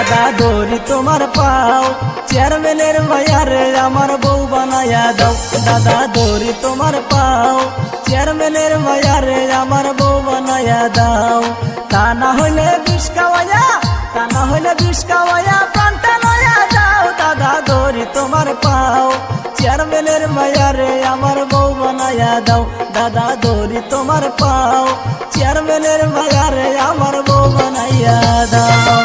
দাদা ধরি তোমার পাও, চেয়ারম্যানের মায়ারে আমার বউ বানায়া দাও। দাদা ধরি তোমার পাও, চেয়ারম্যানের মায়ারে আমার বউ বানায়া দাও। তা না হইলে বিষ খাওয়াইয়া, তা না হইলে বিষ খাওয়াইয়া প্রাণটা লইয়া যাও। দাদা ধরি তোমার পাও, চেয়ারম্যানের মায়ারে আমার বউ বানায়া দাও। দাদা ধরি তোমার পাও, চেয়ারম্যানের মায়ারে আমার বউ বানাইয়া দাও।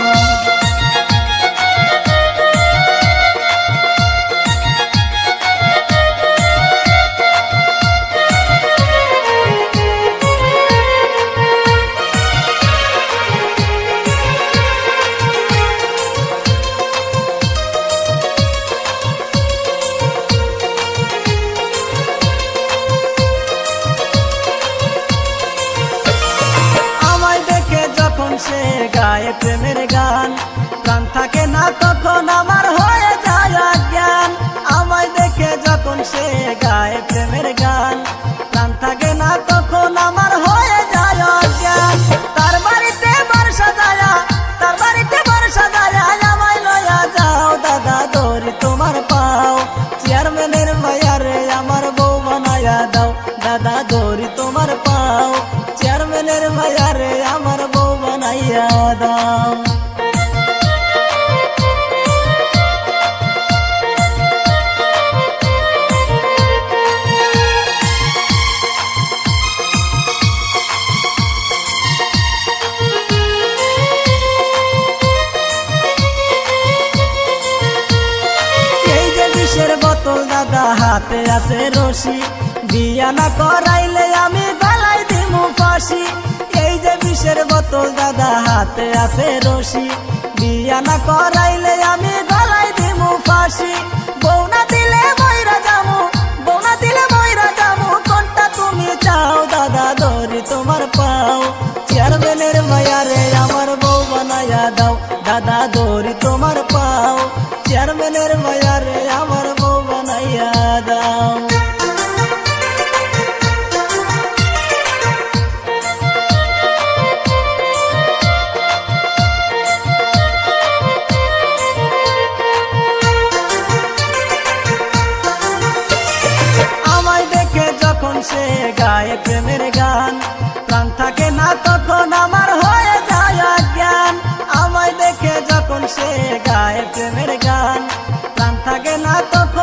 সে গায়ে প্রেমের গান, প্রাণ থাকে না তখন আমার হয়ে যায় অজ্ঞান। আমায় দেখে যখন সে গায়ে প্রেমের গান, প্রাণ থাকে না তখন আমার হয়ে যায় অজ্ঞান। তার বাড়িতে বর্ষা যায়, তার বাড়িতে বর্ষা যায়, আমায় লইয়া যাও। দাদা ধরি তোমার পাও, চেয়ারম্যানের মায়ারে আমার বউ বানায়া দাও। দাদা ধরি তোমার পাও, চেয়ারম্যানের মায়ারে আমার বউ বানাইয়া দাও। এই যে বিষের বোতল দাদা হাতে আছে রশি, বিয়া না করাইলে আমি গলায় দিমু ফাঁসি। এই যে বিষের বোতল দাদা হাতে আছে রশি, বিয়া না করাইলে আমি গলায় দিমু ফাঁসি। বউ না দিলে মইরা যামু, বউ না দিলে মইরা যামু, কোনটা তুমি চাও। দাদা ধরি তোমার পাও, চেয়ারম্যানের মায়ারে আমার বউ বানায়া দাও। দাদা ধরি তোমার পাও, চেয়ারম্যানের মায়ারে আমার বউ বানাইয়া দাও। সে গায়ে প্রেমের গান, প্রাণ থাকে না তখন আমার হয়ে যায় অজ্ঞান। আমায় দেখে যখন সে গায়ে প্রেমের গান, প্রাণ থাকে না তখন